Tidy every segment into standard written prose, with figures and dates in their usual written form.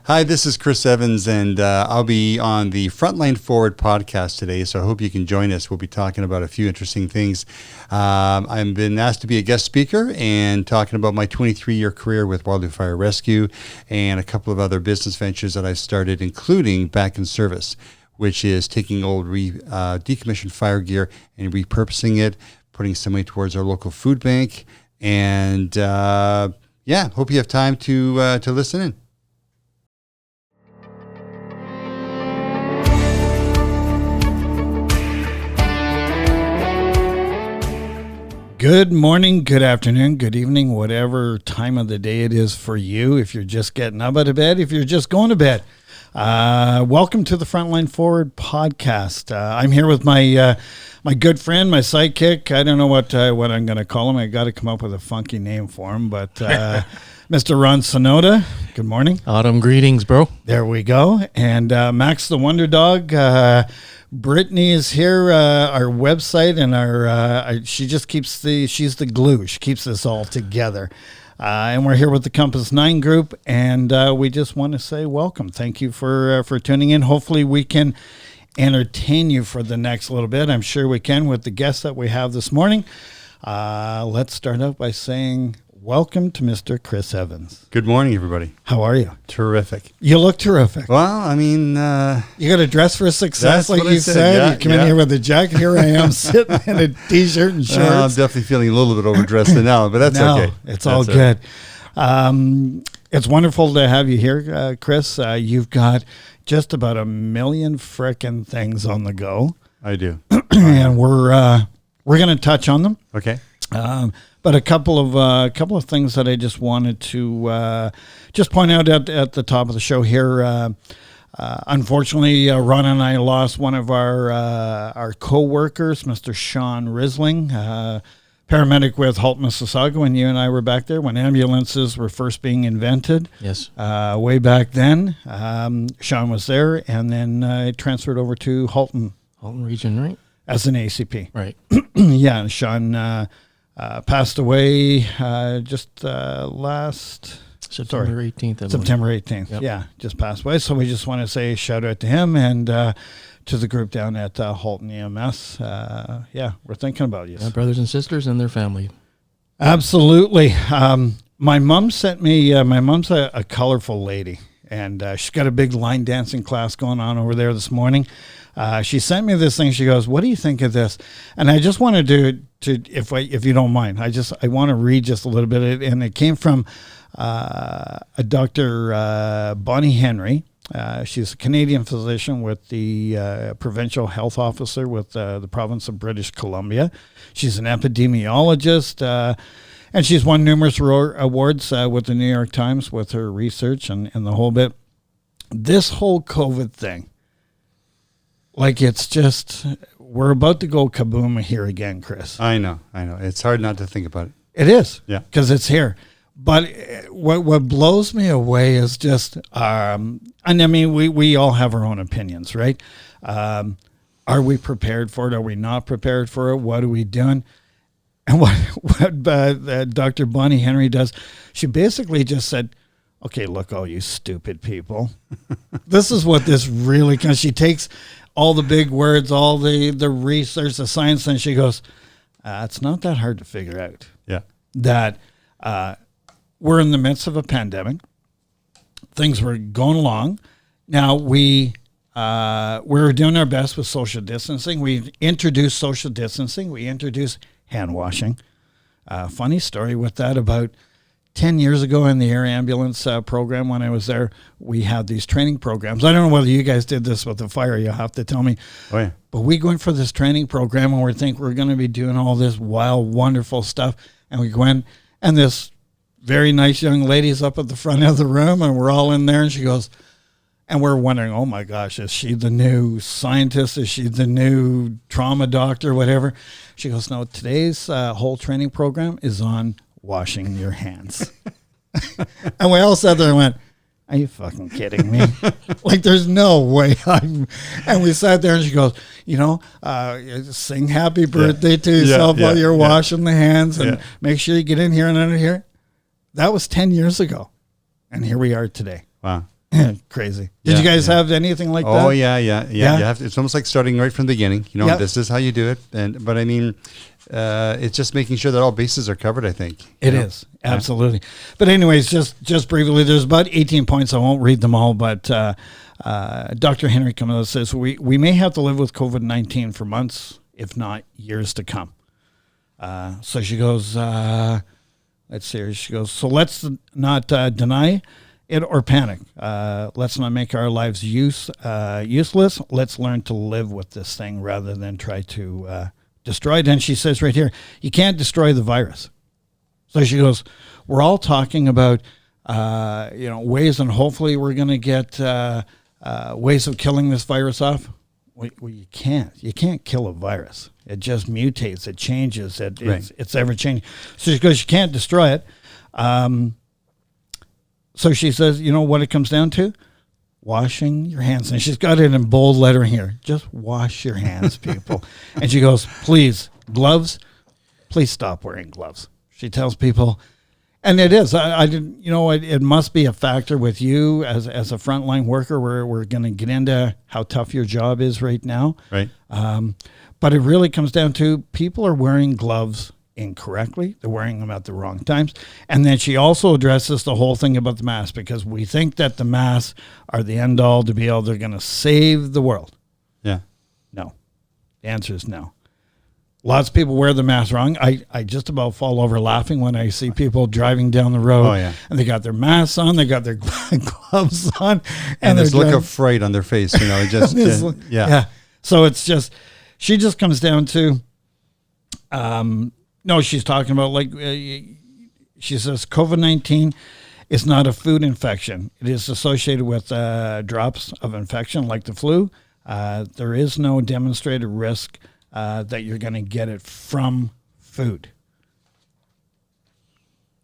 Hi, this is Chris Evans, and I'll be on the Frontline Forward podcast today, so I hope you can join us. We'll be talking about a few interesting things. I've been asked to be a guest speaker and talking about my 23-year career with Wildwood Fire Rescue and a couple of other business ventures that I've started, including Back in Service, which is taking old decommissioned fire gear and repurposing it, putting some money towards our local food bank, and hope you have time to listen in. Good morning, good afternoon, good evening, whatever time of the day it is for you. If you're just getting up out of bed, if you're just going to bed, welcome to the Frontline Forward podcast. I'm here with my my good friend, my sidekick. I don't know what I'm going to call him. I got to come up with a funky name for him, but Mr. Ron Sonoda. Good morning. Autumn greetings, bro. There we go. And Max the Wonder Dog. Brittany is here, our website, and she just keeps she's the glue. She keeps this all together. And we're here with the Compass 9 group, and we just want to say welcome. Thank you for tuning in. Hopefully we can entertain you for the next little bit. I'm sure we can with the guests that we have this morning. Let's start out by saying welcome to Mr. Chris Evans. Good morning, everybody. How are you? Terrific. You look terrific. Well, I mean... you got to dress for success, like you said. Yeah, you come in here with a jacket. Here I am sitting in a T-shirt and shorts. I'm definitely feeling a little bit overdressed now, but that's okay. It's all good. It's wonderful to have you here, Chris. You've got just about 1 million frickin' things on the go. I do. And we're going to touch on them. Okay. But a couple of things that I just wanted to just point out at the top of the show here. Unfortunately, Ron and I lost one of our co-workers, Mr. Sean Risling, paramedic with Halt, Mississauga, when you and I were back there, when ambulances were first being invented. Yes. Way back then. Sean was there, and then transferred over to Halton Region, right? As an ACP. Right. Yeah, and Sean... passed away just last September 18th. September 18th. Yep. Yeah, just passed away. So we just want to say a shout out to him and to the group down at Halton EMS. We're thinking about you. Yeah, brothers and sisters and their family. Absolutely. My mom sent me, my mom's a colorful lady, and she's got a big line dancing class going on over there this morning. She sent me this thing. She goes, "What do you think of this?" And I just wanted to if you don't mind, I want to read just a little bit. And it came from a Dr. Bonnie Henry. She's a Canadian physician with the provincial health officer with the province of British Columbia. She's an epidemiologist, and she's won numerous awards with the New York Times with her research and the whole bit. This whole COVID thing. Like, it's just, we're about to go kaboom here again, Chris. I know. It's hard not to think about it. It is. Yeah. Because it's here. But what blows me away is just, and I mean, we all have our own opinions, right? Are we prepared for it? Are we not prepared for it? What are we doing? And what Dr. Bonnie Henry does, she basically just said, okay, look, all you stupid people. This is what this really, because she takes all the big words, all the research, the science, and she goes, it's not that hard to figure out. Yeah. That we're in the midst of a pandemic. Things were going along. Now, we're doing our best with social distancing. We introduced social distancing. We introduced hand washing. Funny story with that, about 10 years ago in the air ambulance program when I was there, we had these training programs. I don't know whether you guys did this with the fire. You'll have to tell me. Oh, yeah. But we go in for this training program and we think we're going to be doing all this wild, wonderful stuff. And we go in and this very nice young lady's up at the front of the room and we're all in there and she goes, and we're wondering, oh my gosh, is she the new scientist? Is she the new trauma doctor, whatever? She goes, no, today's whole training program is on washing your hands. And we all sat there and went, are you fucking kidding me? Like, there's no way and we sat there and she goes, sing happy birthday to yourself while you're washing the hands and make sure you get in here and under here. That was 10 years ago. And here we are today. Wow. Crazy. Did Yeah, you guys yeah. have anything like that? Oh yeah. Yeah? You have to, it's almost like starting right from the beginning. You know, Yep. this is how you do it. But I mean, it's just making sure that all bases are covered. I think It you know? is absolutely. But anyways, just briefly, there's about 18 points. I won't read them all, but Dr. Henry Camilla says we may have to live with COVID-19 for months, if not years to come. So she goes, let's see here. She goes, so let's not deny it or panic. Let's not make our lives useless. Let's learn to live with this thing rather than try to destroy it. And she says right here, you can't destroy the virus. So she goes, we're all talking about, ways, and hopefully we're going to get ways of killing this virus off. Well, you can't. You can't kill a virus. It just mutates. It changes. It's ever changing. So she goes, you can't destroy it. So she says, you know what it comes down to? Washing your hands. And she's got it in bold lettering here. Just wash your hands, people. And she goes, please, gloves, please stop wearing gloves. She tells people, and it is, I didn't, it must be a factor with you as a frontline worker. We're going to get into how tough your job is right now. Right. But it really comes down to people are wearing gloves incorrectly. They're wearing them at the wrong times. And then she also addresses the whole thing about the mask, because we think that the masks are the end all to be all. They're going to save the world. Yeah. No. The answer is no. Lots of people wear the mask wrong. I just about fall over laughing when I see people driving down the road. Oh, yeah. And they got their masks on, they got their gloves on. And this they're look driving- of fright on their face, just yeah. So it's just, she just comes down to, no, she's talking about she says COVID-19 is not a food infection. It is associated with drops of infection like the flu. There is no demonstrated risk that you're going to get it from food.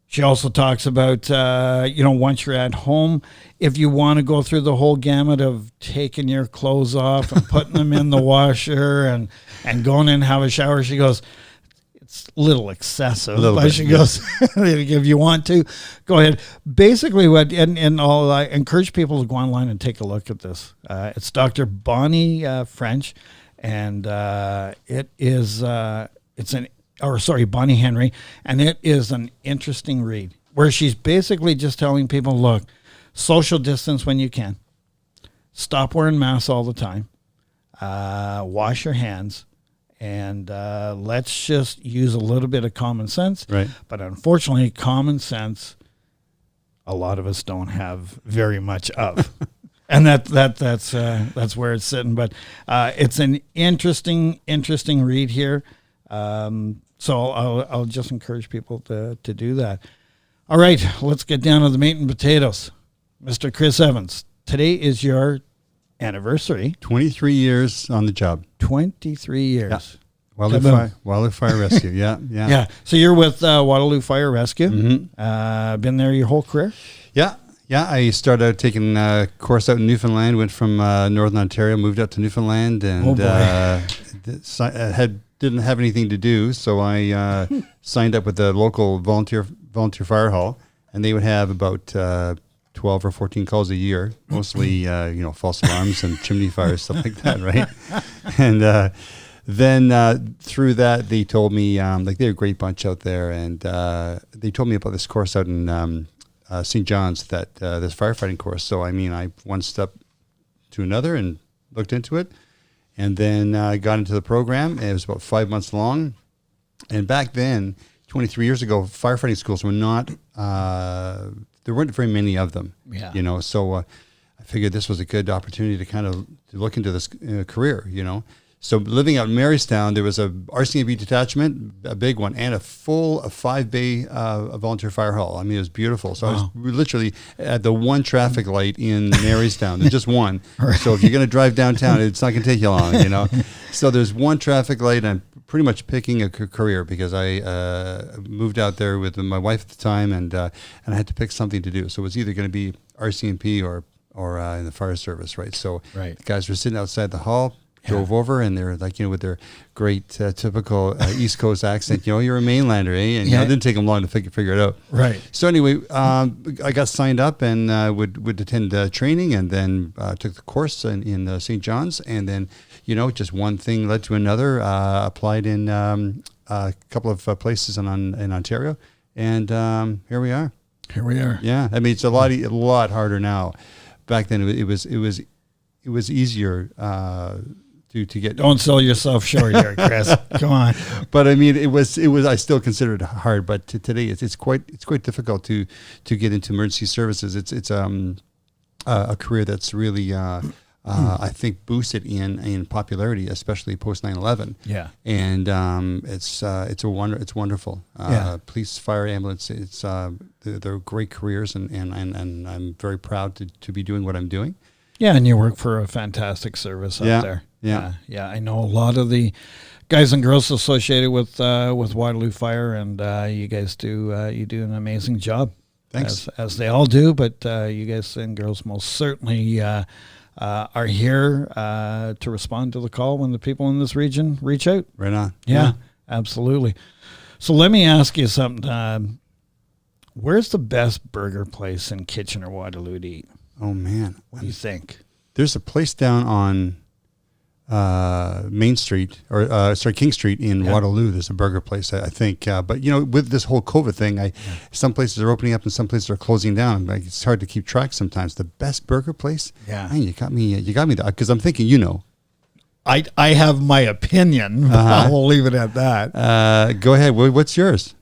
She also talks about, once you're at home, if you want to go through the whole gamut of taking your clothes off and putting them in the washer and going in and have a shower, she goes, it's a little excessive. She goes, if you want to, go ahead. Basically, I encourage people to go online and take a look at this. It's Dr. Bonnie French, and it is Bonnie Henry, and it is an interesting read where she's basically just telling people, look, social distance when you can, stop wearing masks all the time, wash your hands, and let's just use a little bit of common sense. Right. But unfortunately, common sense, a lot of us don't have very much of. And that's where it's sitting. But it's an interesting read here. So I'll just encourage people to do that. All right, let's get down to the meat and potatoes. Mr. Chris Evans, today is your anniversary. 23 years on the job. 23 years. Yeah. Wildwood Fire Rescue. Yeah. Yeah. So you're with Waterloo Fire Rescue. Mm-hmm. Been there your whole career? Yeah. I started out taking a course out in Newfoundland, went from Northern Ontario, moved out to Newfoundland, and didn't have anything to do, so I signed up with the local volunteer fire hall, and they would have about 12 or 14 calls a year, mostly false alarms and chimney fires, stuff like that, right? And then through that, they told me they're a great bunch out there, and they told me about this course out in St. John's, that this firefighting course. So I one step to another and looked into it. And then got into the program. It was about 5 months long. And back then, 23 years ago, firefighting schools were not, there weren't very many of them. Yeah. So I figured this was a good opportunity to look into this career, So living out in Marystown, there was a RCMP detachment, a big one, and a 5-bay volunteer fire hall. It was beautiful. So I was literally at the one traffic light in Marystown. There's just one. Right. So if you're going to drive downtown, it's not going to take you long, So there's one traffic light, and I'm pretty much picking a career because I moved out there with my wife at the time, and I had to pick something to do. So it was either going to be RCMP or in the fire service, right? So the guys were sitting outside the hall, drove over, and they're like, with their great typical East Coast accent, you're a mainlander, eh? And it didn't take them long to figure it out. Right. So anyway, I got signed up and would attend training, and then took the course in St. John's, and then just one thing led to another. Applied in a couple of places in Ontario, and here we are. Here we are. Yeah, I mean it's a lot harder now. Back then it was easier to get. Don't sell yourself short here, Chris. Come on. But I mean, it was. I still consider it hard. But today, it's quite difficult to get into emergency services. It's a career that's really I think boosted in popularity, especially post 9/11. Yeah. And it's wonderful. Police, fire, ambulance. They're great careers, and I'm very proud to be doing what I'm doing. Yeah, and you work for a fantastic service out there. Yeah. I know a lot of the guys and girls associated with Waterloo Fire, and you guys do an amazing job. Thanks. As they all do, but you guys and girls most certainly are here to respond to the call when the people in this region reach out. Right on. Yeah, absolutely. So let me ask you something. Where's the best burger place in Kitchener, Waterloo to eat? Oh man, What do you think? there's a place down on Main Street, or King Street in Waterloo. There's a burger place, I think. But with this whole COVID thing, some places are opening up and some places are closing down. Like, it's hard to keep track sometimes. The best burger place, man, you got me because I'm thinking, I have my opinion. I'll leave it at that. Go ahead. What's yours?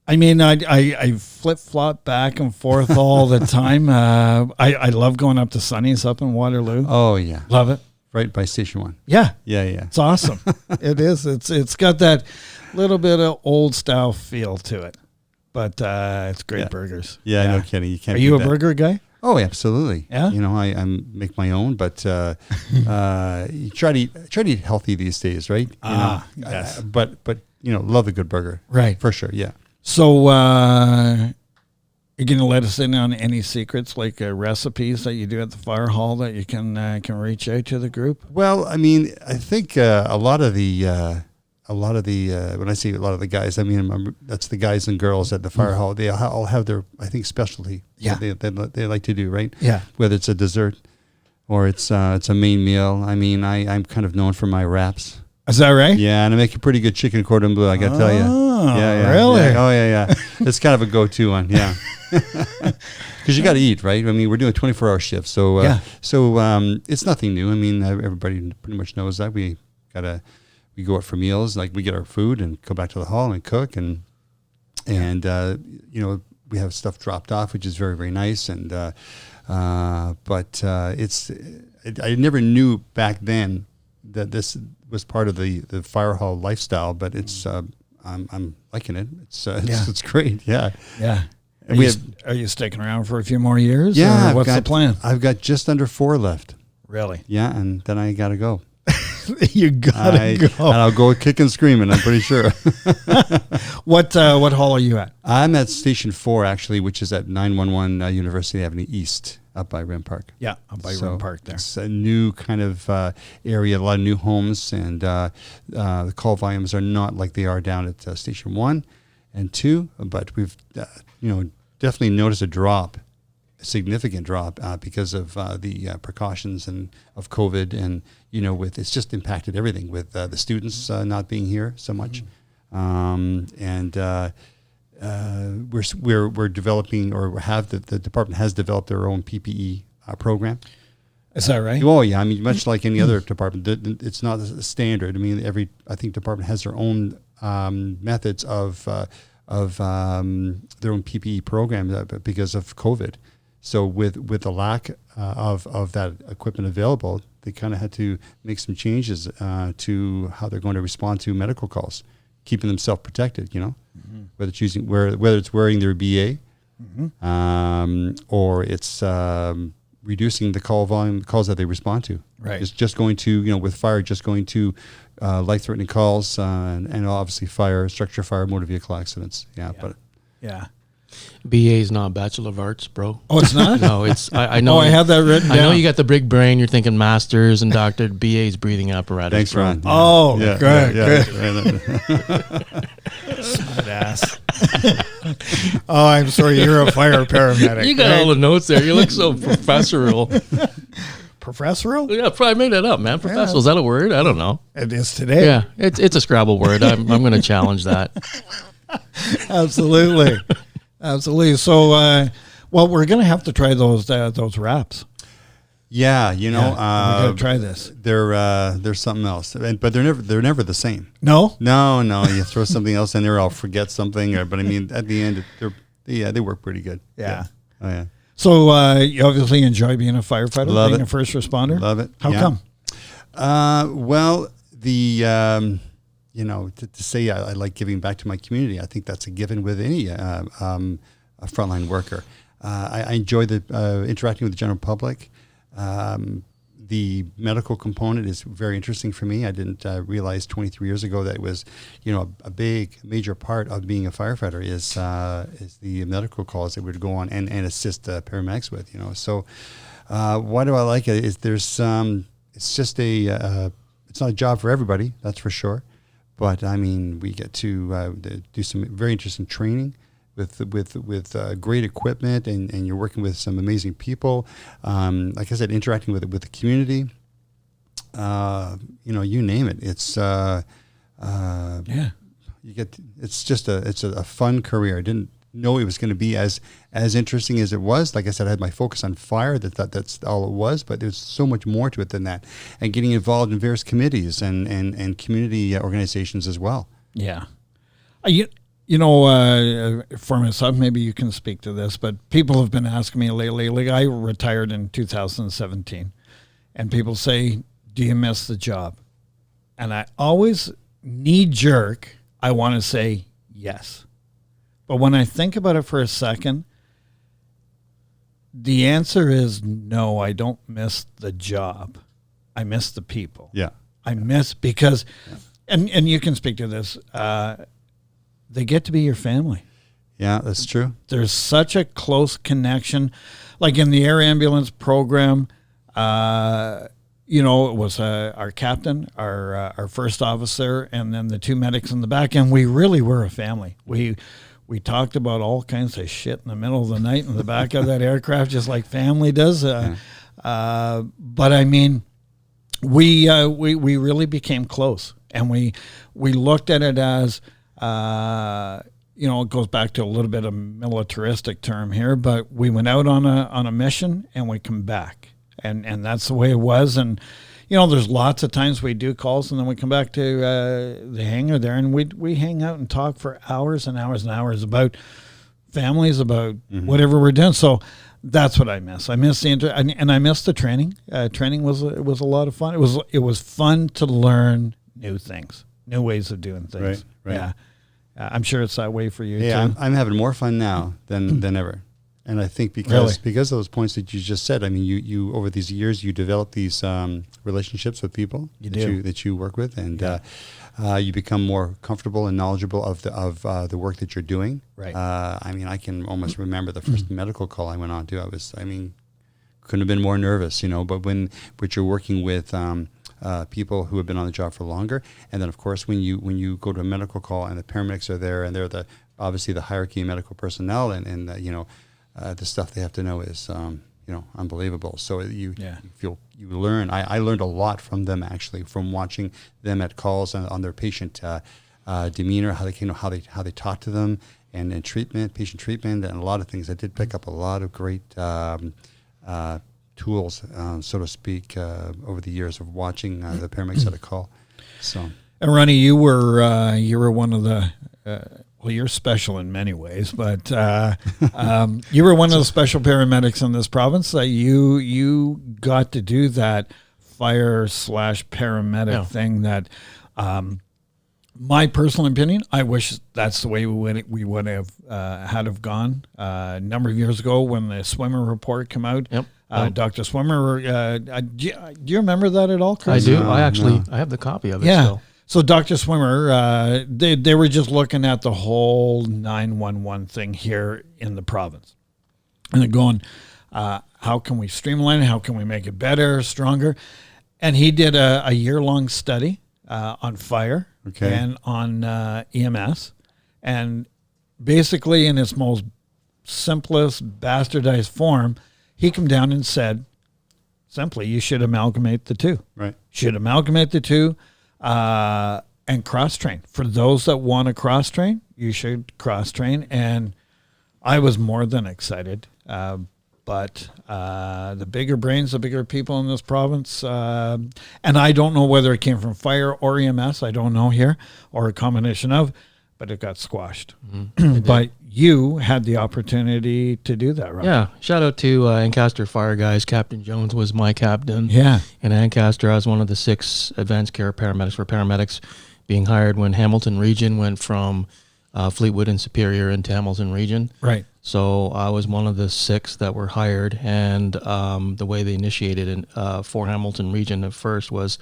I mean, I flip flop back and forth all the time. I love going up to Sonny's up in Waterloo. Oh yeah, Love it. right by Station 1. Yeah, Yeah. it's awesome. It is. It's got that little bit of old style feel to it, but it's great burgers. Yeah, no kidding. You can't. Are you a beat that. burger guy? Oh, absolutely. Yeah? I make my own, but you try to eat healthy these days, right? Yes. But love a good burger, Right. for sure. Yeah. So, you're going to let us in on any secrets, like recipes that you do at the fire hall that you can reach out to the group? Well, I mean, I think a lot of the when I say a lot of the guys, I mean that's the guys and girls at the fire hall. They all have their, I think, specialty. Yeah. that they like to do, right? Yeah. Whether it's a dessert or it's a main meal. I mean, I'm kind of known for my wraps. Is that right? Yeah, and I make a pretty good chicken cordon bleu, I got to tell you. Oh, Yeah. really? Yeah. Oh, yeah. It's kind of a go-to one, yeah. Because you got to eat, right? I mean, we're doing 24-hour shifts, so it's nothing new. I mean, everybody pretty much knows that we go out for meals, like we get our food and go back to the hall and cook, and we have stuff dropped off, which is very, very nice. And but I never knew back then that this was part of the fire hall lifestyle, but it's I'm liking it. It's great. Yeah. Yeah. And Are you sticking around for a few more years? yeah. Or what's the plan? I've got just under 4 left. Really? Yeah, and then I gotta go. You gotta go. And I'll go kicking and screaming, I'm pretty sure. What hall are you at? I'm at Station 4, actually, which is at 911 University Avenue East, up by Rim Park. Yeah, up by Rim Park there. It's a new kind of area, a lot of new homes, and the call volumes are not like they are down at Station 1 and 2, but we've definitely noticed a significant drop because of the precautions and of COVID, and it's just impacted everything with the students not being here so much, and we're developing, or the department has developed their own PPE program. Is that right? Oh yeah, I mean, much like any other department, it's not a standard. I mean, I think department has their own methods of their own PPE program because of COVID. So with the lack of that equipment available, they kind of had to make some changes to how they're going to respond to medical calls, keeping themselves protected. Whether it's wearing their BA, or it's reducing the calls that they respond to. Right. It's just going to with fire, just going to life-threatening calls, and obviously structure fire, motor vehicle accidents. Yeah. But yeah. BA is not Bachelor of Arts, bro. Oh, it's not? No, it's I know. Oh, I have that written down. I know you got the big brain. You're thinking masters and doctor. BA is breathing apparatus. Thanks, bro. Ron. Oh, Yeah, good, yeah, good. yeah. Smart ass. Oh, I'm sorry. You're a fire paramedic. You got right? all the notes there. You look so professorial. Professorial? Yeah, probably made that up, man. Professorial, is that a word? I don't know. It is today. Yeah, it's a Scrabble word. I'm going to challenge that. Absolutely. Absolutely. So, well, we're going to have to try those wraps. Yeah, you know, we got to try this. they're something else, but they're never the same. No? No, you throw something else in there, I'll forget something. But I mean, at the end, they work pretty good. Yeah. Oh yeah. So, you obviously enjoy being a firefighter, Love being it. a first responder? Love it. How Yeah. come? Well, to say I like giving back to my community, I think that's a given with any a frontline worker. I enjoy the interacting with the general public. The medical component is very interesting for me. I didn't realize 23 years ago that it was, a big major part of being a firefighter is the medical calls that would go on and assist paramedics with. So why do I like it? Is there's it's just it's not a job for everybody, that's for sure. But I mean, we get to do some very interesting training with great equipment, and you're working with some amazing people. Like I said, interacting with the community. You name it. It's you get. It's just a fun career. I didn't know it was going to be as interesting as it was. Like I said, I had my focus on fire. That's all it was. But there's so much more to it than that. And getting involved in various committees and community organizations as well. Yeah. For myself, maybe you can speak to this, but people have been asking me lately, like I retired in 2017, and people say, do you miss the job? And I always knee-jerk, I want to say yes. But when I think about it for a second, the answer is no, I don't miss the job. I miss the people. Yeah. I miss because, and you can speak to this, they get to be your family. Yeah, that's true. There's such a close connection. Like in the air ambulance program, it was our captain, our first officer, and then the two medics in the back, and we really were a family. We talked about all kinds of shit in the middle of the night in the back of that aircraft, just like family does. But I mean, we really became close, and we looked at it as. It goes back to a little bit of militaristic term here, but we went out on a mission and we come back, and that's the way it was. And there's lots of times we do calls and then we come back to the hangar there, and we hang out and talk for hours and hours and hours about families, about whatever we're doing. So that's what I miss. I miss and I miss the training. Training was a lot of fun. It was fun to learn new things, new ways of doing things. Right. Yeah. I'm sure it's that way for you yeah, too. I'm having more fun now than ever, and I think because of those points that you just said. I mean, you over these years you develop these relationships with people that you work with, and you become more comfortable and knowledgeable of the work that you're doing. Right. I mean, I can almost remember the first medical call I went on to. Couldn't have been more nervous, but you're working with. People who have been on the job for longer, and then of course when you go to a medical call and the paramedics are there and they're obviously the hierarchy of medical personnel, and the stuff they have to know is unbelievable. So you learn. I learned a lot from them, actually, from watching them at calls on their patient demeanor, how they talk to them, and patient treatment, and a lot of things. I did pick up a lot of great. Tools, so to speak, over the years of watching the paramedics at a call. So, and Ronnie, you were one of the you're special in many ways, but you were one of the special paramedics in this province. You got to do that fire/paramedic thing. That, my personal opinion, I wish that's the way we would have gone a number of years ago when the swimmer report came out. Yep. Dr. Swimmer, do you remember that at all, Chris? I do. I have the copy of it still. So Dr. Swimmer, they were just looking at the whole 911 thing here in the province. And they're going, how can we streamline it? How can we make it better, stronger? And he did a year-long study on fire and on EMS. And basically in its most simplest, bastardized form, he came down and said, simply, you should amalgamate the two. Right. Should amalgamate the two. And cross-train. For those that want to cross-train, you should cross-train. And I was more than excited. But the bigger brains, the bigger people in this province, and I don't know whether it came from fire or EMS, I don't know here, or a combination of, but it got squashed. Mm-hmm. But you had the opportunity to do that, right? Yeah. Shout out to Ancaster Fire guys. Captain Jones was my captain. Yeah. In Ancaster, I was one of the 6 advanced care paramedics for paramedics being hired when Hamilton Region went from Fleetwood and Superior into Hamilton Region. Right. So I was one of the 6 that were hired, and the way they initiated it for Hamilton Region at first was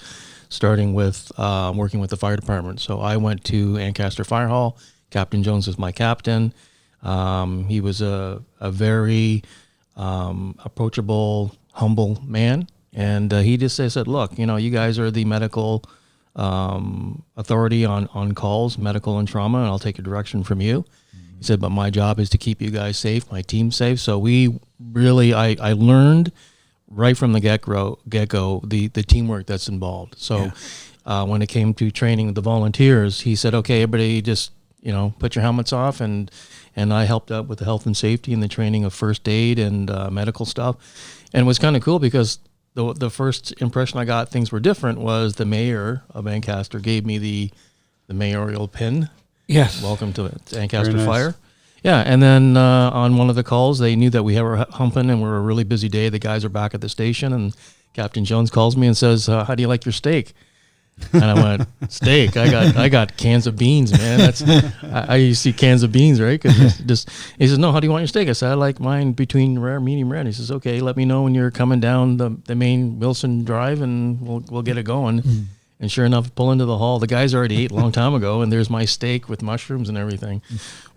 starting with working with the fire department. So I went to Ancaster Fire Hall. Captain Jones was my captain. He was a very approachable, humble man, and he just said, look, you guys are the medical authority on calls, medical and trauma, and I'll take a direction from you. He said, but my job is to keep you guys safe, my team safe. So we really, I learned right from the get-go the teamwork that's involved. So when it came to training the volunteers, he said, okay, everybody just, put your helmets off. And I helped out with the health and safety and the training of first aid and medical stuff. And it was kind of cool because the first impression I got things were different was the mayor of Ancaster gave me the mayoral pin. Yes. Welcome to Ancaster Fire. Yeah, and then on one of the calls, they knew that we were humping and we're a really busy day. The guys are back at the station, and Captain Jones calls me and says, how do you like your steak? And I went, steak? I got cans of beans, man. I used to see cans of beans, right? Because he says, no, how do you want your steak? I said, I like mine between rare, medium rare. And he says, okay, let me know when you're coming down the main Wilson Drive, and we'll get it going. Mm. And sure enough, pull into the hall. The guys already ate a long time ago, and there's my steak with mushrooms and everything.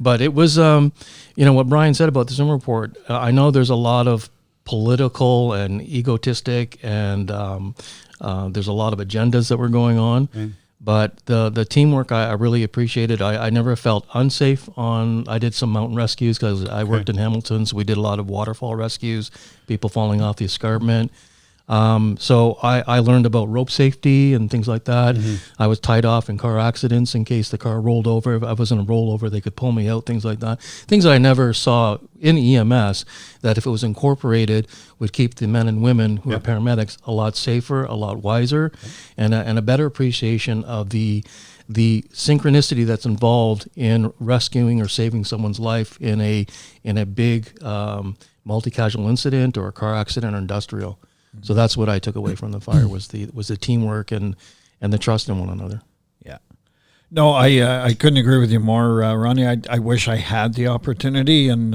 But it was, what Brian said about the Zoom report. I know there's a lot of political and egotistic, and there's a lot of agendas that were going on. Mm. But the teamwork I really appreciated. I never felt unsafe I did some mountain rescues because I worked in Hamilton, so we did a lot of waterfall rescues, people falling off the escarpment. So I learned about rope safety and things like that. Mm-hmm. I was tied off in car accidents in case the car rolled over. If I was in a rollover, they could pull me out, things like that. Things that I never saw in EMS that if it was incorporated would keep the men and women who are paramedics a lot safer, a lot wiser, and a better appreciation of the synchronicity that's involved in rescuing or saving someone's life in a big multi-casual incident or a car accident or industrial. So that's what I took away from the fire was the teamwork and the trust in one another. Yeah. No, I couldn't agree with you more, Ronnie. I wish I had the opportunity, and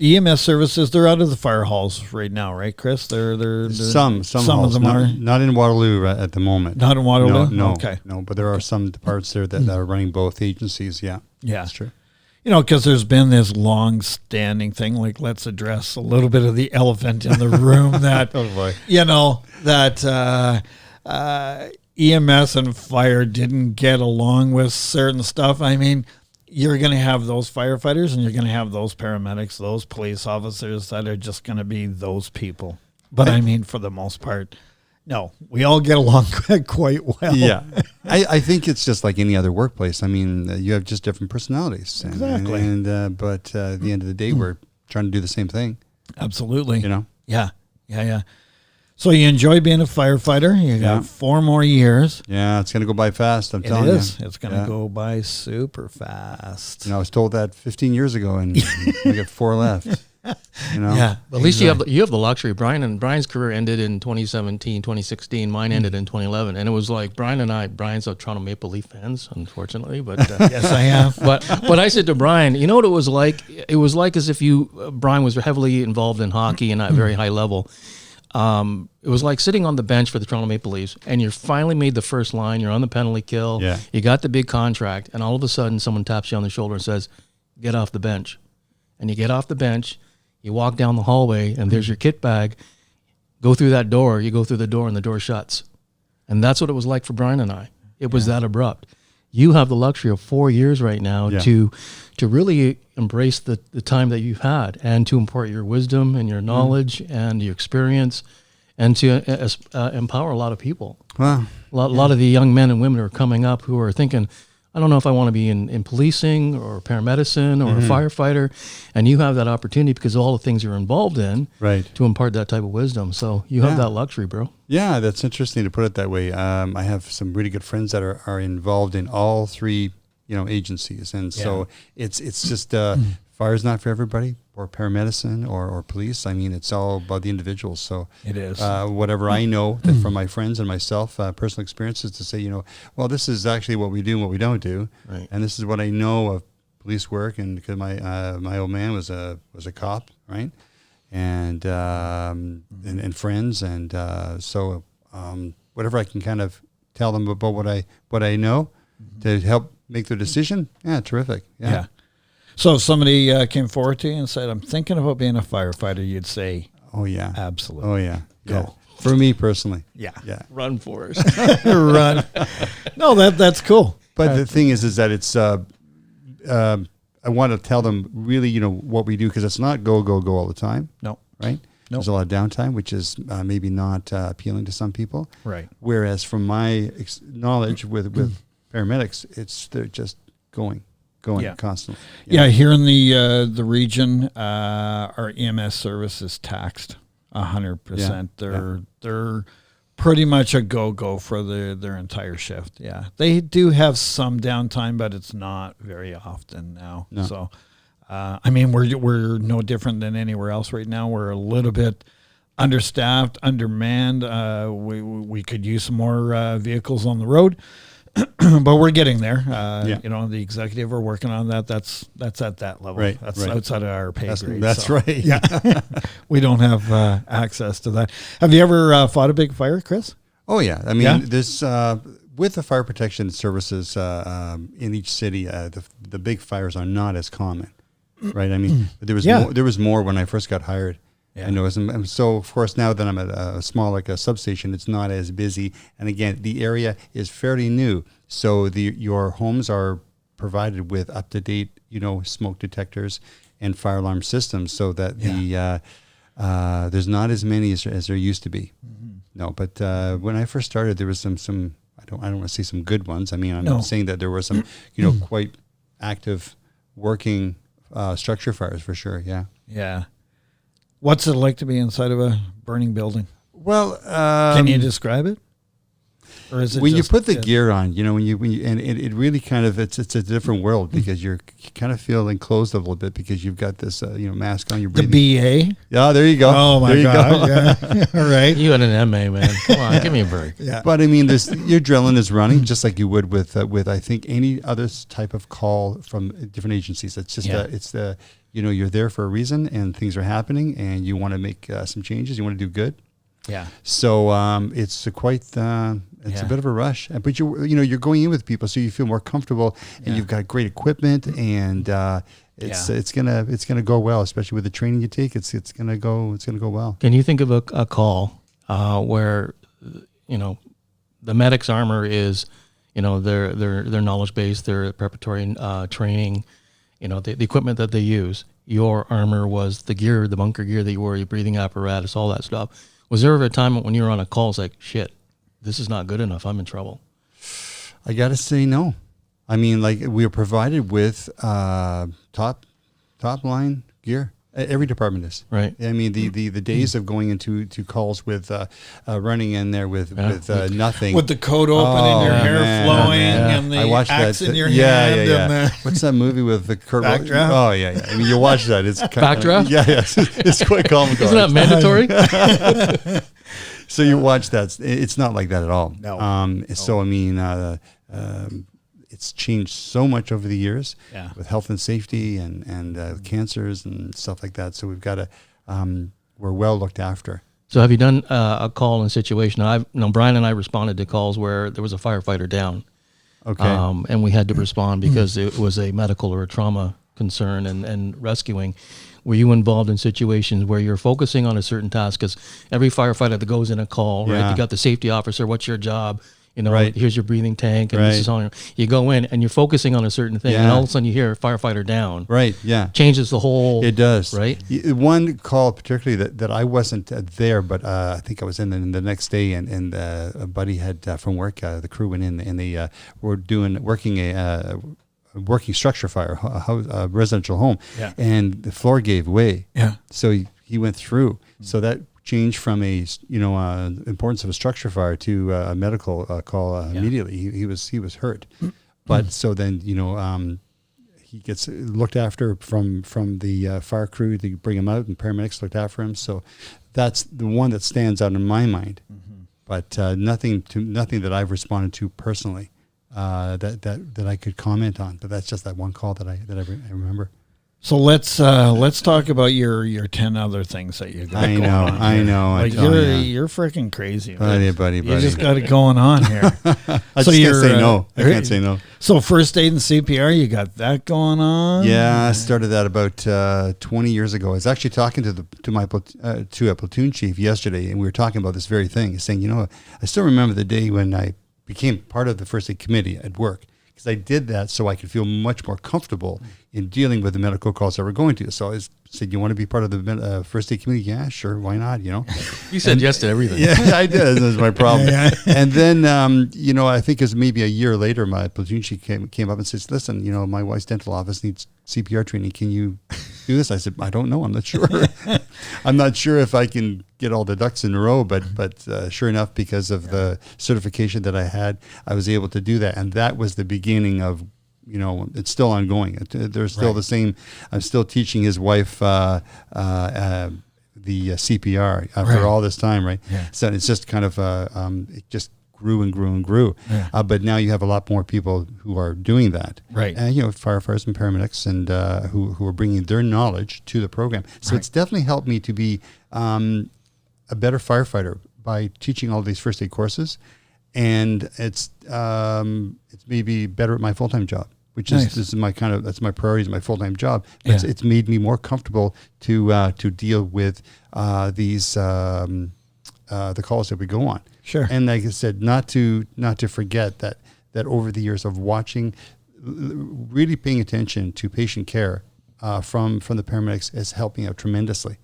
EMS services, they're out of the fire halls right now, right, Chris? They're some halls, of them are not in Waterloo at the moment. Not in Waterloo. No, okay, no, but there are some parts there that are running both agencies. Yeah, that's true. Because there's been this long-standing thing, like let's address a little bit of the elephant in the room that, EMS and fire didn't get along with certain stuff. I mean, you're going to have those firefighters and you're going to have those paramedics, those police officers that are just going to be those people. But I mean, for the most part, no, we all get along quite well. Yeah. I think it's just like any other workplace. I mean, you have just different personalities. Exactly. But at the end of the day, we're trying to do the same thing. Absolutely. Yeah. So you enjoy being a firefighter. You got 4 more years. Yeah, it's going to go by fast, I'm telling you. It is. It's going to go by super fast. I was told that 15 years ago, and we got 4 left. Yeah. At least you have the luxury. Brian's career ended in 2017, 2016. Mine ended in 2011, and it was like Brian's a Toronto Maple Leaf fans, unfortunately, but yes, I am. But I said to Brian, you know what it was like? It was like as if Brian was heavily involved in hockey and at a very high level. it was like sitting on the bench for the Toronto Maple Leafs, and you finally made the first line. You're on the penalty kill. Yeah. You got the big contract, and all of a sudden, someone taps you on the shoulder and says, "Get off the bench." And you get off the bench. You walk down the hallway, and there's your kit bag. Go through that door. You go through the door, and the door shuts. And that's what it was like for Brian and I. It was that abrupt. You have the luxury of 4 years right now to really embrace the time that you've had and to impart your wisdom and your knowledge and your experience and to empower a lot of people. Wow. A lot of the young men and women who are coming up who are thinking, I don't know if I want to be in policing or paramedicine or a firefighter. And you have that opportunity because of all the things you're involved in to impart that type of wisdom. So you have that luxury, bro. Yeah, that's interesting to put it that way. I have some really good friends that are involved in all three, agencies. And so it's just fire's not for everybody, or paramedicine or police. I mean, it's all about the individuals. So it is. Whatever I know that from my friends and myself, personal experiences to say, well, this is actually what we do and what we don't do. Right. And this is what I know of police work. And because my old man was a cop, right? And friends. And so whatever I can kind of tell them about what I know to help make their decision. Yeah, terrific. Yeah. So if somebody came forward to you and said, I'm thinking about being a firefighter, you'd say, oh, yeah. Absolutely. Oh, yeah. Go. Yeah. For me personally. Yeah. Run for it. Run. No, that's cool. But the thing is that it's, I want to tell them really, what we do, because it's not go all the time. No. Right? There's a lot of downtime, which is maybe not appealing to some people. Right. Whereas from my knowledge with paramedics, they're just going constantly. Yeah, here in the region, our EMS service is taxed 100%. They're pretty much a go for their entire shift. Yeah, they do have some downtime, but it's not very often now. No. So, I mean, we're no different than anywhere else right now. We're a little bit understaffed, undermanned. We could use some more vehicles on the road. But we're getting there. The executive are working on that. That's at that level. Right. That's outside of our pay grade. That's right. Yeah. We don't have access to that. Have you ever fought a big fire, Chris? Oh, yeah. I mean, this with the fire protection services in each city, the big fires are not as common, right? I mean, there was more when I first got hired. Yeah. I know, and so of course now that I'm at a small like a substation, it's not as busy. And again, the area is fairly new, so your homes are provided with up to date, smoke detectors and fire alarm systems, so that there's not as many as there used to be. Mm-hmm. No, but when I first started, there was some I don't want to say some good ones. I mean, I'm not saying that there were some quite active working structure fires for sure. Yeah. Yeah. What's it like to be inside of a burning building? Well, can you describe it? Or is it when you put the gear on, when you and it really kind of it's a different world, because you kind of feel enclosed a little bit because you've got this mask on. You're breathing. The BA. Yeah, there you go. Oh my God! Yeah. All right. You had an MA, man. Come on, give me a break. Yeah. But I mean, your adrenaline is running just like you would with I think any other type of call from different agencies. It's just you're there for a reason, and things are happening, and you want to make some changes. You want to do good. Yeah. So it's quite a bit of a rush, but you're going in with people, so you feel more comfortable, and you've got great equipment, and it's gonna go well, especially with the training you take. It's gonna go well. Can you think of a call where the medic's armor is their knowledge base, their preparatory training, the equipment that they use. Your armor was the gear, the bunker gear that you wore, your breathing apparatus, all that stuff. Was there ever a time when you were on a call, it's like, shit, this is not good enough, I'm in trouble? I got to say no. I mean, like, we are provided with top line gear. Every department is. Right. I mean, the days of going into calls with running in there with nothing. With the coat open and your hair flowing and the axe in your hand. Yeah. What's that movie with the Kurt? Backdraft? Oh, yeah. I mean, you watch that. It's Backdraft? Yeah. It's quite comical. Isn't that mandatory? So you watch that. It's not like that at all. No. So, I mean, it's changed so much over the years with health and safety and cancers and stuff like that. So we've got to, we're well looked after. So have you done a call and situation? Brian and I responded to calls where there was a firefighter down. Okay. And we had to respond because it was a medical or a trauma concern and rescuing. Were you involved in situations where you're focusing on a certain task? Because every firefighter that goes in a call, right? Yeah. You got the safety officer. What's your job? You know, Right. here's your breathing tank, and Right. this is on. You go in and you're focusing on a certain thing, and Yeah. all of a sudden you hear a firefighter down. Right. Yeah. Changes the whole. It does. Right? One call particularly that I wasn't there, but I think I was in the next day, and a buddy had from work, the crew went in, and they were working a working structure fire, a residential home, Yeah. and the floor gave way. Yeah. So he went through. So that changed from importance of a structure fire to a medical call immediately. He was hurt, but so then he gets looked after from the fire crew to bring him out, and paramedics looked after him. So that's the one that stands out in my mind. But nothing that I've responded to personally that I could comment on. But that's just that one call that I remember. So let's talk about your 10 other things that you got. I going know, on I here. know. Like you're freaking crazy, buddy. You just got it going on here. I just can't say no. I can't say no. So first aid and CPR, you got that going on. Yeah, I started that about 20 years ago. I was actually talking to a platoon chief yesterday, and we were talking about this very thing. He's saying, I still remember the day when I became part of the first aid committee at work, because I did that so I could feel much more comfortable in dealing with the medical calls that we're going to. So I said, you want to be part of the first aid committee? Yeah, sure. Why not? You said yes to everything. Yeah, I did. That was my problem. Yeah. And then, I think it was maybe a year later, my platoon chief came up and says, listen, my wife's dental office needs CPR training. Can you do this? I said, I don't know. I'm not sure. I'm not sure if I can get all the ducks in a row, but sure enough, because of the certification that I had, I was able to do that. And that was the beginning of, it's still ongoing. There's still the same. I'm still teaching his wife the CPR after all this time, right? Yeah. So it's just kind of it just grew and grew and grew. Yeah. But now you have a lot more people who are doing that, Right? And firefighters and paramedics, and who are bringing their knowledge to the program. So Right. it's definitely helped me to be a better firefighter by teaching all these first aid courses, and it's maybe better at my full-time job, which is Nice. this is that's my priority, my full-time job. Yeah. It's made me more comfortable to deal with these the calls that we go on. Sure. And like I said, not to forget that over the years of watching, really paying attention to patient care from the paramedics is helping out tremendously.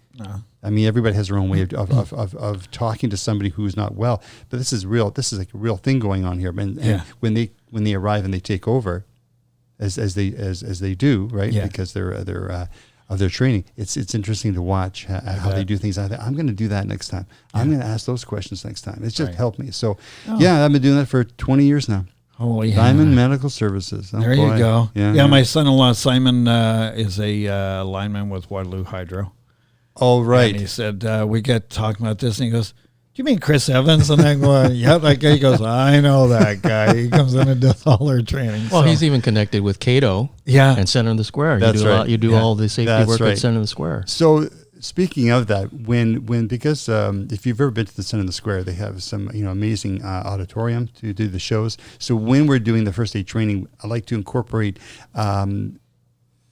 I mean, everybody has their own way of talking to somebody who's not well, but this is real. This is like a real thing going on here. And when they arrive and they take over, as they do, right? Yeah. Because they're of their training, it's interesting to watch how they do things. I'm going to do that next time. I'm going to ask those questions next time. It's just helped me. So, I've been doing that for 20 years now. Holy Diamond Medical Services. Oh, there boy. you go. Yeah. My son-in-law Simon is a lineman with Waterloo Hydro. Oh, right. And he said, we get talking about this, and he goes, do you mean Chris Evans? And I go, yeah, that guy. He goes, I know that guy. He comes in and does all our training. Well, he's even connected with Cato and Center in the Square. That's right. You do all the safety work at Center in the Square. So speaking of that, because if you've ever been to the Center in the Square, they have some amazing auditorium to do the shows. So when we're doing the first aid training, I like to incorporate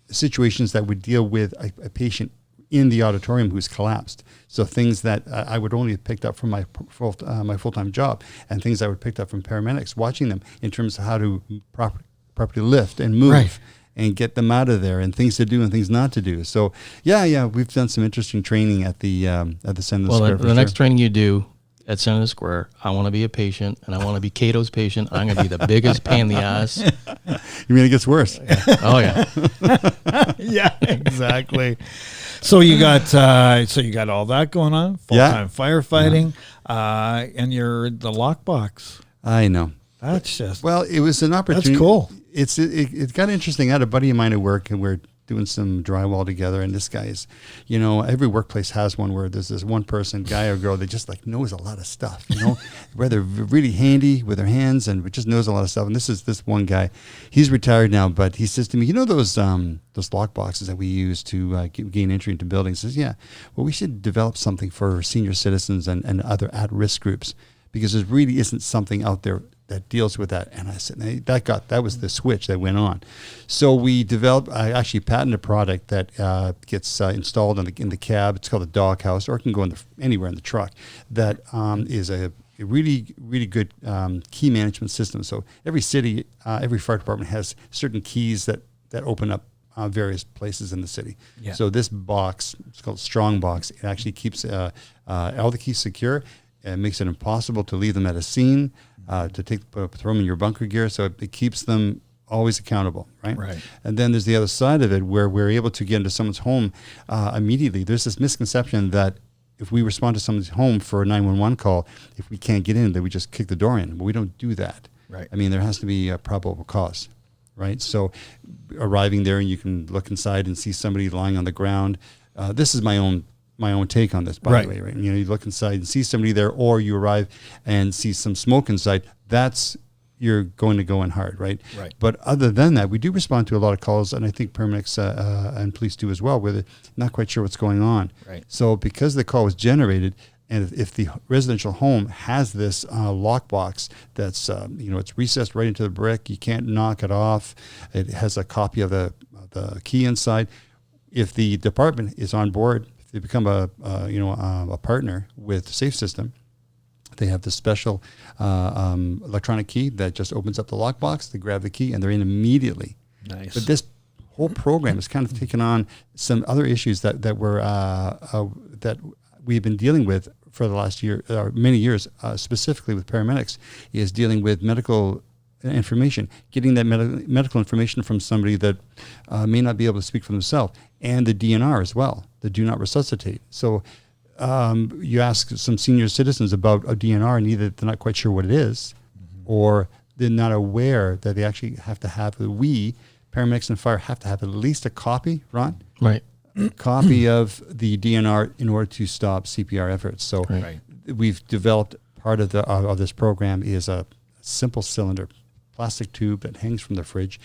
situations that would deal with a patient in the auditorium who's collapsed. So things that I would only have picked up from my full-time job, and things I would picked up from paramedics, watching them in terms of how to properly lift and move. Right. And get them out of there, and things to do and things not to do. So, we've done some interesting training at the Center of the Square. The next training you do at Center of the Square, I want to be a patient, and I want to be Cato's patient. I'm going to be the biggest pain in the ass. You mean it gets worse? Oh yeah. Yeah, exactly. So you got all that going on, full-time firefighting, and you're the lockbox. I know. That's just Well, it was an opportunity. That's cool. It got interesting. I had a buddy of mine at work, and we're doing some drywall together, and this guy is, you know, every workplace has one where there's this one person, guy or girl, that just like knows a lot of stuff, you know, where they're really handy with their hands and just knows a lot of stuff. And this is this one guy. He's retired now, but he says to me, you know, those lock boxes that we use to gain entry into buildings. He says, yeah, well, we should develop something for senior citizens and other at-risk groups, because there really isn't something out there that deals with that. And I said, that was the switch that went on. So we developed, I actually patented a product that gets installed in the cab. It's called a doghouse, or it can go anywhere in the truck. That is a really, really good key management system. So every city, every fire department has certain keys that open up various places in the city. Yeah. So this box, it's called Strong Box. It actually keeps all the keys secure. It makes it impossible to leave them at a scene, to throw them in your bunker gear. So it keeps them always accountable, right? Right. And then there's the other side of it where we're able to get into someone's home immediately. There's this misconception that if we respond to someone's home for a 911 call, if we can't get in, that we just kick the door in. But we don't do that. Right. I mean, there has to be a probable cause, right? So arriving there, and you can look inside and see somebody lying on the ground. This is my own take on this, by the way, right? You know, you look inside and see somebody there, or you arrive and see some smoke inside. You're going to go in hard, right? Right. But other than that, we do respond to a lot of calls, and I think paramedics and police do as well, where they're not quite sure what's going on. Right. So because the call was generated, and if the residential home has this lockbox that's, it's recessed right into the brick, you can't knock it off. It has a copy of the key inside. If the department is on board, they become a partner with Safe System. They have this special electronic key that just opens up the lockbox. They grab the key and they're in immediately. Nice. But this whole program has kind of taken on some other issues that we've been dealing with for the last year, or many years, specifically with paramedics, is dealing with medical information, getting that medical information from somebody that may not be able to speak for themselves, and the DNR as well, the do not resuscitate. So you ask some senior citizens about a DNR, and either they're not quite sure what it is, or they're not aware that they actually have to have, paramedics and fire have to have at least a copy, Ron? Right. Copy of the DNR in order to stop CPR efforts. So we've developed, part of this program is a simple cylinder, plastic tube that hangs from the fridge,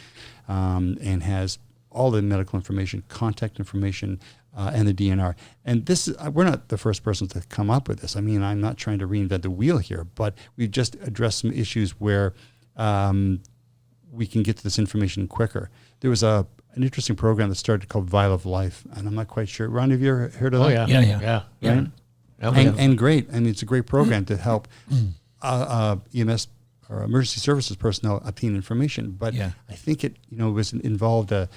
and has all the medical information, contact information, and the DNR. And this is, we're not the first person to come up with this. I mean, I'm not trying to reinvent the wheel here, but we've just addressed some issues where we can get to this information quicker. There was an interesting program that started called Vial of Life, and I'm not quite sure. Ron, have you ever heard of that? Oh, yeah. Right? And great. I mean, it's a great program to help EMS or emergency services personnel obtain information. But I think it, was involved a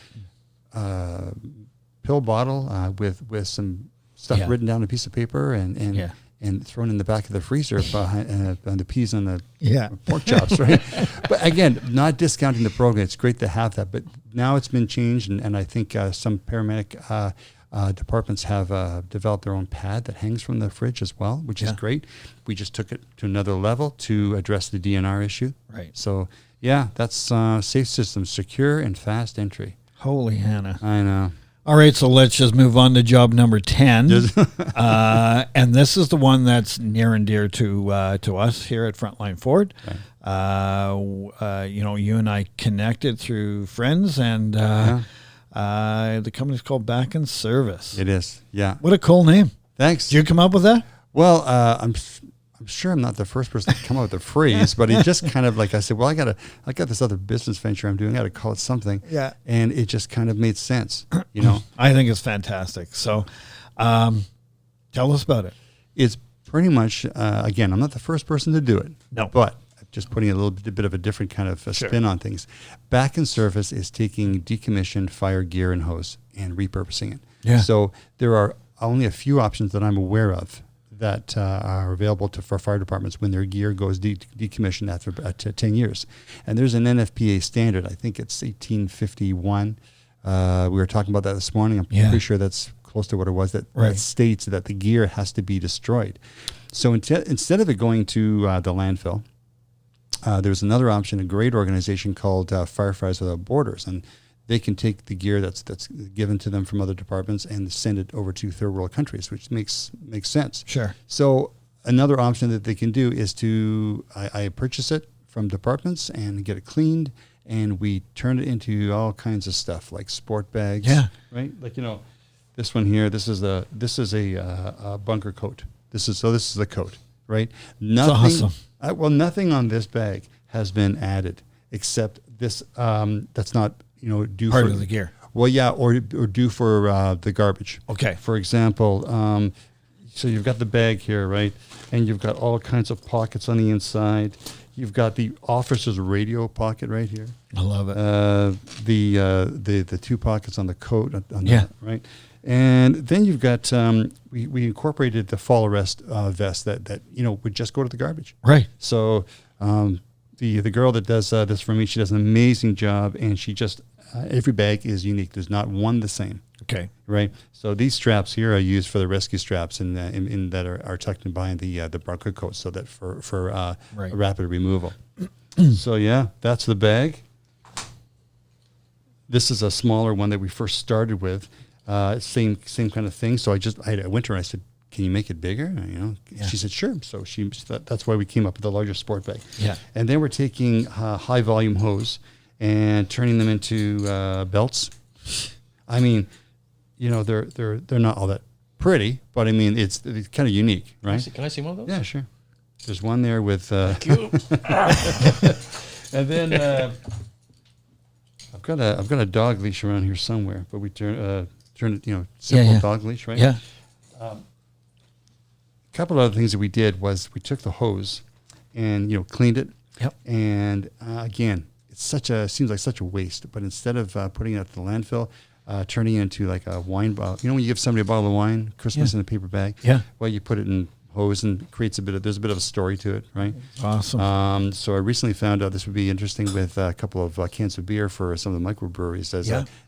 pill bottle with some stuff written down on a piece of paper and thrown in the back of the freezer behind on the peas and the pork chops, right? But again, not discounting the program. It's great to have that. But now it's been changed, and I think some paramedic departments have developed their own pad that hangs from the fridge as well, which is great. We just took it to another level to address the DNR issue. Right. So, that's Safe Systems, secure and fast entry. Holy Hannah. I know. All right, so let's just move on to job number 10. And this is the one that's near and dear to us here at Frontline Forward. Okay. You and I connected through friends, and the company's called Back in Service. It is, yeah. What a cool name. Thanks. Did you come up with that? Well, I'm sure I'm not the first person to come up with the phrase, but it just kind of, like I said, well, I got this other business venture I'm doing. I got to call it something. Yeah. And it just kind of made sense, I think it's fantastic. So tell us about it. It's pretty much, again, I'm not the first person to do it. No. But just putting a little bit of a different kind of spin on things. Back in Service is taking decommissioned fire gear and hose and repurposing it. Yeah. So there are only a few options that I'm aware of that are available for fire departments when their gear goes decommissioned after 10 years. And there's an NFPA standard. I think it's 1851. We were talking about that this morning. I'm pretty sure that's close to what it was, that states that the gear has to be destroyed. So instead of it going to the landfill, there's another option, a great organization called Firefighters Without Borders. And they can take the gear that's given to them from other departments and send it over to third world countries, which makes sense. Sure. So another option that they can do is I purchase it from departments and get it cleaned, and we turn it into all kinds of stuff like sport bags. Yeah. Right. Like, this one here. This is a bunker coat. This is the coat. Right. Nothing. Awesome. Nothing on this bag has been added except this. That's not due Part for of the gear. Well, yeah, or due for the garbage. Okay. For example, so you've got the bag here, right, and you've got all kinds of pockets on the inside. You've got the officer's radio pocket right here. I love it. The 2 pockets on the coat, that, right, and then you've got we incorporated the fall arrest vest that would just go to the garbage. Right. So the girl that does this for me, she does an amazing job, and she just every bag is unique. There's not one the same. Okay. Right. So these straps here are used for the rescue straps, and in that are tucked in behind the bunker coat, so that for rapid removal. So yeah, that's the bag. This is a smaller one that we first started with. Same kind of thing. So I went to her and I said, "Can you make it bigger?" Yeah. She said, "Sure." So that's why we came up with the larger sport bag. Yeah. And then we're taking high volume hose and turning them into belts. I mean, they're not all that pretty, but I mean it's kind of unique, right? Can I see one of those? Yeah, sure. There's one there with. Thank you. And then I've got a dog leash around here somewhere, but we turn it, simple dog leash, right? Yeah. A couple of other things that we did was we took the hose and cleaned it. Yep. And again, seems like such a waste, but instead of putting it at the landfill, turning it into like a wine bottle. When you give somebody a bottle of wine, Christmas in a paper bag. Yeah. Well, you put it in hose and creates there's a bit of a story to it, right? Awesome. So I recently found out this would be interesting with a couple of cans of beer for some of the microbreweries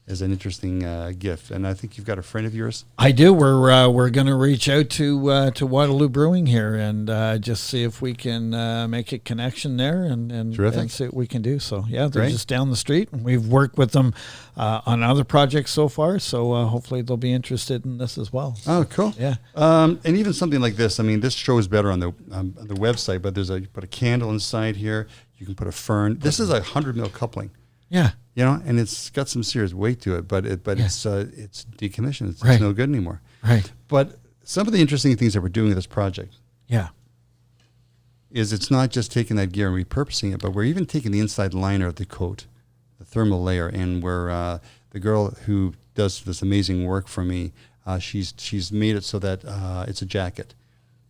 as an interesting gift. And I think you've got a friend of yours. I do. We're going to reach out to Waterloo Brewing here and just see if we can make a connection there and see what we can do. So yeah, they're just down the street, and we've worked with them on other projects so far. So hopefully they'll be interested in this as well. Oh, cool. Yeah. And even something like this. I mean, this shows better on the website, but you put a candle inside here. You can put a fern. This is a 100 mil coupling. Yeah. And it's got some serious weight to it, but it's decommissioned. It's no good anymore. Right. But some of the interesting things that we're doing with this project, is it's not just taking that gear and repurposing it, but we're even taking the inside liner of the coat, the thermal layer, and we're the girl who does this amazing work for me. She's made it so that it's a jacket,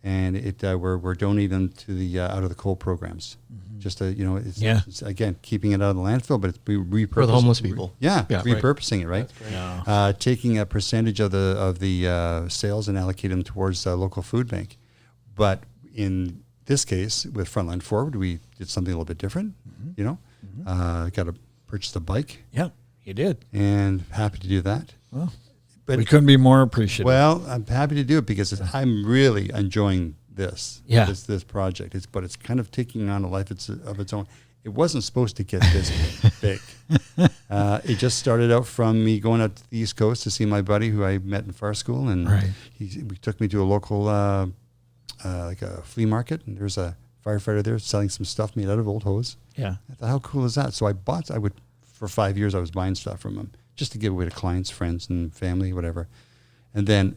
and we're donating them to the Out of the Cold programs. Just it's again keeping it out of the landfill, but it's repurposing for the homeless people. Repurposing it, right? Yeah. Taking a percentage of the sales and allocating them towards a local food bank. But in this case, with Frontline Forward, we did something a little bit different. Got to purchase a bike. Yeah, you did, and happy to do that. Well, but we couldn't be more appreciative. Well, I'm happy to do it because I'm really enjoying this project. But it's kind of taking on a life of its own. It wasn't supposed to get this big. It just started out from me going out to the East Coast to see my buddy who I met in Far School, and he took me to a local like a flea market, and there's a firefighter there selling some stuff made out of old hose. Yeah, I thought, how cool is that? So for 5 years I was buying stuff from him just to give away to clients, friends, and family, whatever. And then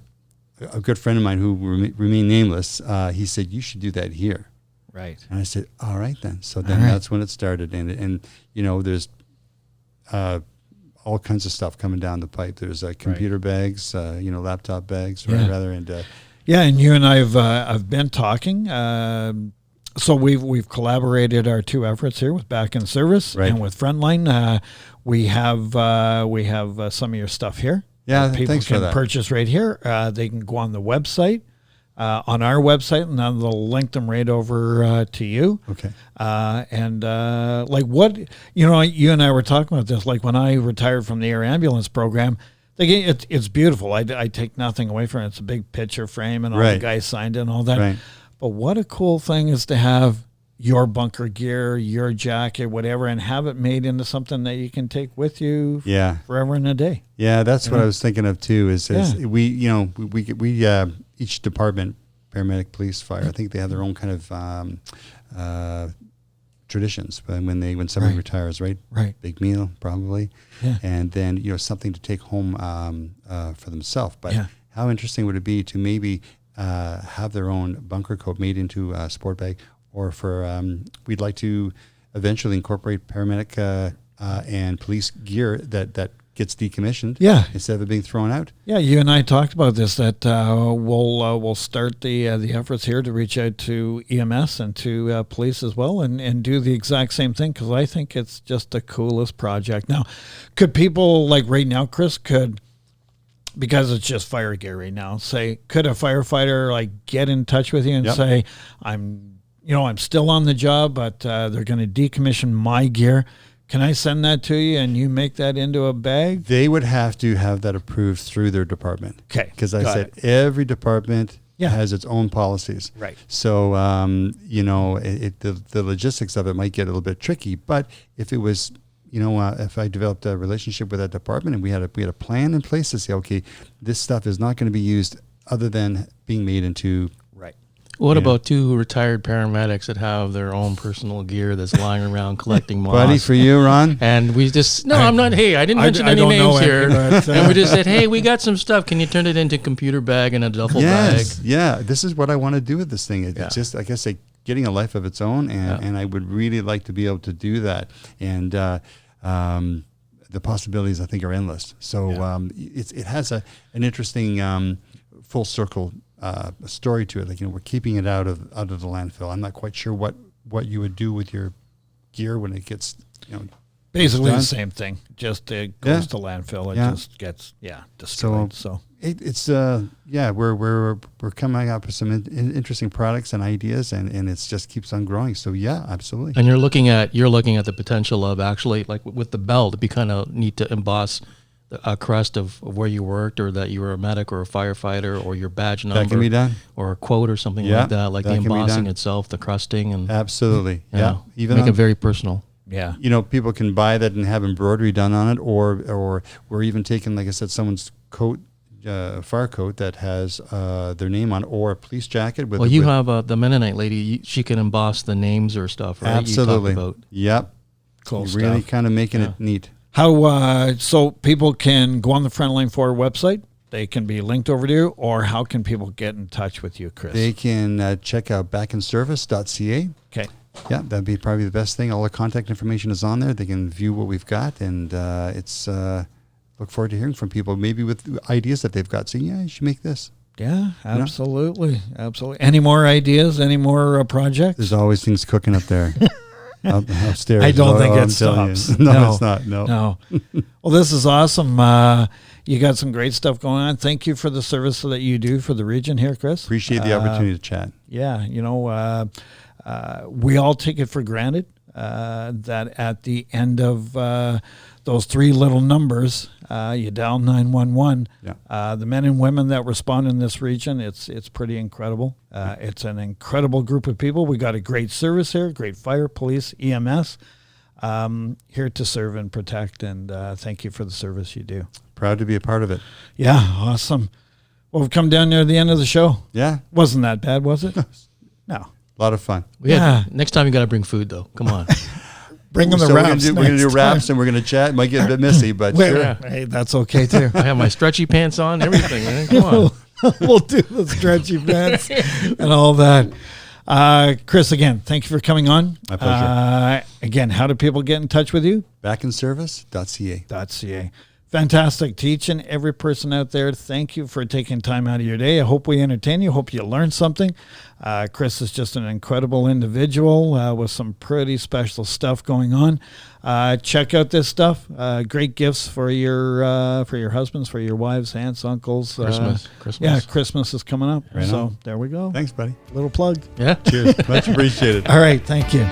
a good friend of mine who remained nameless, he said, "You should do that here." Right. And I said, "All right then." So then that's when it started, and there's all kinds of stuff coming down the pipe. There's computer bags, laptop bags, rather, and and you and I have been talking. So we've collaborated our two efforts here with Back in Service and with Frontline. We have some of your stuff here. Yeah, people thanks can for that. Purchase right here. They can go on the website, on our website, and then they'll link them right over to you. Okay. Like what you and I were talking about this. Like when I retired from the air ambulance program, it's beautiful. I take nothing away from it. It's a big picture frame, and all the guys signed it and all that. Right. But what a cool thing is to have your bunker gear, your jacket, whatever, and have it made into something that you can take with you forever and a day. Yeah, that's what I was thinking of too. Is we each department, paramedic, police, fire, I think they have their own kind of traditions. But when somebody retires, right? Big meal probably, and then something to take home for themselves. But how interesting would it be to maybe have their own bunker coat made into a sport bag, or we'd like to eventually incorporate paramedic and police gear that gets decommissioned instead of it being thrown out. Yeah, you and I talked about this, that we'll start the efforts here to reach out to EMS and to police as well and do the exact same thing, because I think it's just the coolest project. Now, could people, like right now, Chris, because it's just fire gear right now, could a firefighter like get in touch with you and say, I'm still on the job, but they're going to decommission my gear. Can I send that to you and you make that into a bag? They would have to have that approved through their department. Okay. Because I said every department has its own policies. Right. So, the logistics of it might get a little bit tricky. But if it was, if I developed a relationship with that department and we had a plan in place to say, okay, this stuff is not going to be used other than being made into. What about two retired paramedics that have their own personal gear that's lying around collecting moss? Buddy, for you, Ron. And we just, I'm not, hey, I didn't mention any names here. And we just said, hey, we got some stuff. Can you turn it into computer bag and a duffel bag? Yeah, this is what I want to do with this thing. It's just, like I say, getting a life of its own. And I would really like to be able to do that. And the possibilities, I think, are endless. So it has an interesting full circle a story to it. Like, we're keeping it out of the landfill. I'm not quite sure what you would do with your gear when it gets, basically the same thing. Just it goes to landfill. It just gets destroyed. So it's we're coming up with some interesting products and ideas, and it just keeps on growing. So absolutely. And you're looking at the potential of actually, like with the belt, it'd be kind of neat to emboss a crest of where you worked, or that you were a medic or a firefighter, or your badge number. That can be done. Or a quote or something like that, like the embossing itself, the crusting, and absolutely, even make it very personal. Yeah, people can buy that and have embroidery done on it, or we're even taking, like I said, someone's coat, fire coat that has their name on, or a police jacket with. Well, you have the Mennonite lady; she can emboss the names or stuff, right? Absolutely. You talked about. Yep. Cool stuff. Really kind of making it neat. How so people can go on the Frontline Forward website? They can be linked over to you, or how can people get in touch with you, Chris? They can check out backinservice.ca. Okay. Yeah, that'd be probably the best thing. All the contact information is on there. They can view what we've got, and it's look forward to hearing from people, maybe with ideas that they've got. Saying, you should make this. Yeah, absolutely, absolutely. Any more ideas? Any more projects? There's always things cooking up there. Upstairs. I don't think it stops. No, it's not. No. Well, this is awesome. You got some great stuff going on. Thank you for the service that you do for the region here, Chris. Appreciate the opportunity to chat. Yeah, we all take it for granted that at the end of those three little numbers, you dial 911. Yeah. The men and women that respond in this region, it's pretty incredible. It's an incredible group of people. We got a great service here, great fire, police, EMS, here to serve and protect. And thank you for the service you do. Proud to be a part of it. Yeah, awesome. Well, we've come down near the end of the show. Yeah. Wasn't that bad, was it? No. A lot of fun. Next time you got to bring food, though. Come on. Bring them the wraps. We're going to do wraps, and we're going to chat. It might get a bit messy, but sure. Hey, that's okay, too. I have my stretchy pants on, everything, man. Come on. We'll do the stretchy pants and all that. Chris, again, thank you for coming on. My pleasure. Again, how do people get in touch with you? backinservice.ca. Fantastic. To each and every person out there, thank you for taking time out of your day. I hope we entertain you. Hope you learned something. Chris is just an incredible individual with some pretty special stuff going on. Check out this stuff. Great gifts for your husbands, for your wives, aunts, uncles. Christmas. Yeah, Christmas is coming up. Right so on. there we go. Thanks, buddy. Little plug. Yeah. Cheers. Much appreciated. All right. Thank you.